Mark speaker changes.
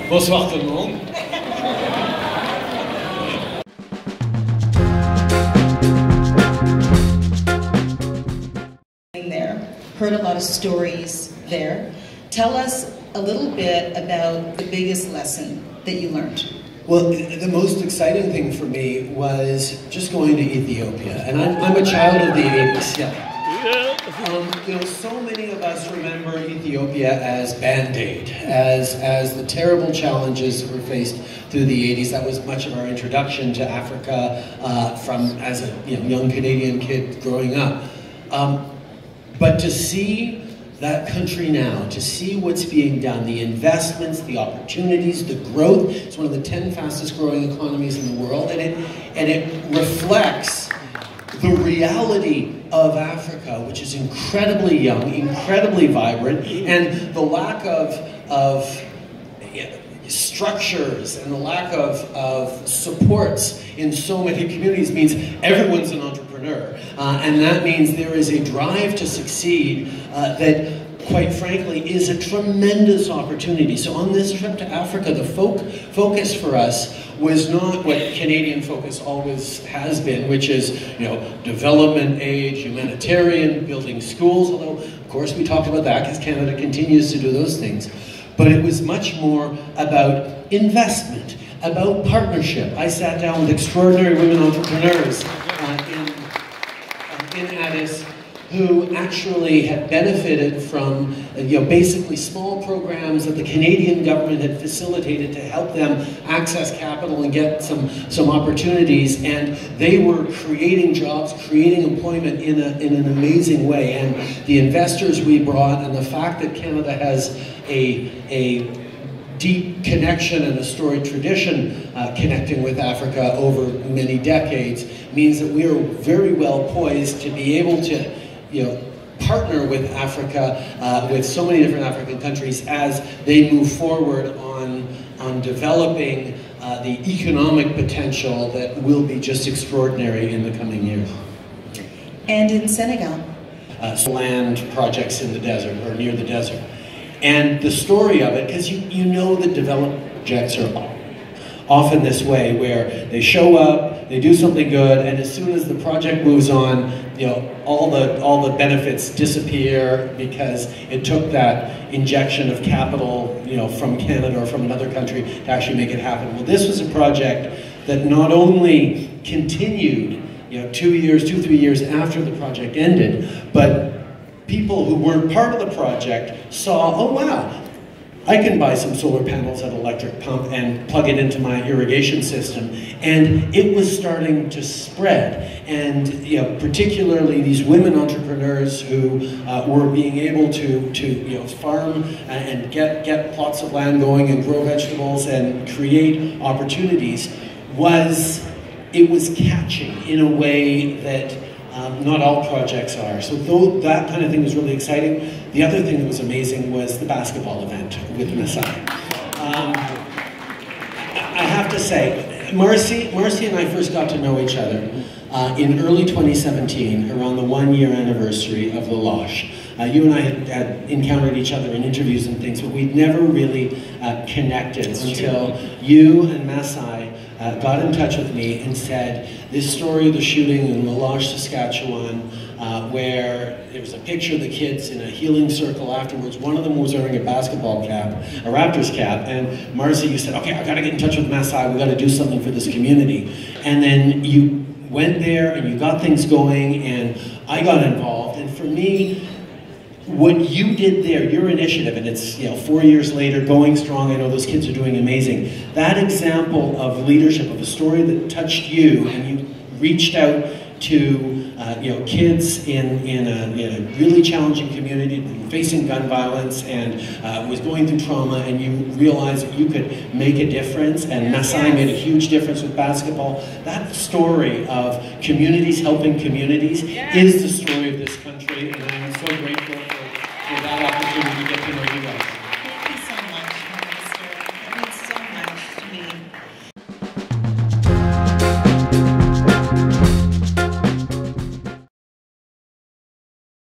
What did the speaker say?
Speaker 1: Bonsoir tout le monde.
Speaker 2: There, heard a lot of stories there. Tell us a little bit about the biggest lesson that you learned.
Speaker 1: Well, the most exciting thing for me was just going to Ethiopia, and I'm a child of the 80s. Yeah. So many of us remember Ethiopia as Band-Aid, as the terrible challenges that were faced through the 80s. That was much of our introduction to Africa as a young Canadian kid growing up. But to see that country now, to see what's being done, the investments, the opportunities, the growth, it's one of the 10 fastest growing economies in the world, and it reflects the reality of Africa, which is incredibly young, incredibly vibrant, and the lack of structures and the lack of supports in so many communities means everyone's an entrepreneur. And that means there is a drive to succeed that, quite frankly, is a tremendous opportunity. So on this trip to Africa, the focus for us was not what Canadian focus always has been, which is, development aid, humanitarian, building schools, although, of course, we talked about that because Canada continues to do those things. But it was much more about investment, about partnership. I sat down with extraordinary women entrepreneurs in Addis who actually had benefited from basically small programs that the Canadian government had facilitated to help them access capital and get some opportunities, and they were creating jobs, creating employment in an amazing way. And the investors we brought, and the fact that Canada has a deep connection and a storied tradition connecting with Africa over many decades means that we are very well poised to be able to partner with Africa, with so many different African countries as they move forward on developing the economic potential that will be just extraordinary in the coming years.
Speaker 2: And in Senegal?
Speaker 1: Land projects in the desert or near the desert. And the story of it, because you know that development projects are often this way, where they show up, they do something good, and as soon as the project moves on, all the benefits disappear because it took that injection of capital, from Canada or from another country to actually make it happen. Well, this was a project that not only continued, 2, 3 years after the project ended, but people who weren't part of the project saw, oh wow, I can buy some solar panels at an electric pump and plug it into my irrigation system. And it was starting to spread. And particularly these women entrepreneurs who were being able to farm and get plots of land going and grow vegetables and create opportunities, it was catching in a way that not all projects are. So that kind of thing was really exciting. The other thing that was amazing was the basketball event with Masai. I have to say, Marcy and I first got to know each other in early 2017, around the 1-year anniversary of the Losh. You and I had encountered each other in interviews and things, but we'd never really connected until you and Masai got in touch with me and said, this story of the shooting in Losh, Saskatchewan, where there was a picture of the kids in a healing circle afterwards. One of them was wearing a basketball cap, a Raptors cap, and Marcy, you said, okay, I gotta get in touch with Masai, we gotta do something for this community. And then you went there and you got things going, and I got involved, and for me, what you did there, your initiative, and it's 4 years later, going strong, I know those kids are doing amazing. That example of leadership, of a story that touched you, and you reached out to kids in a really challenging community, facing gun violence and was going through trauma, and you realized that you could make a difference, and Masai made a huge difference with basketball. That story of communities helping communities is the story of this country, and I am so grateful for that opportunity to get to know you guys.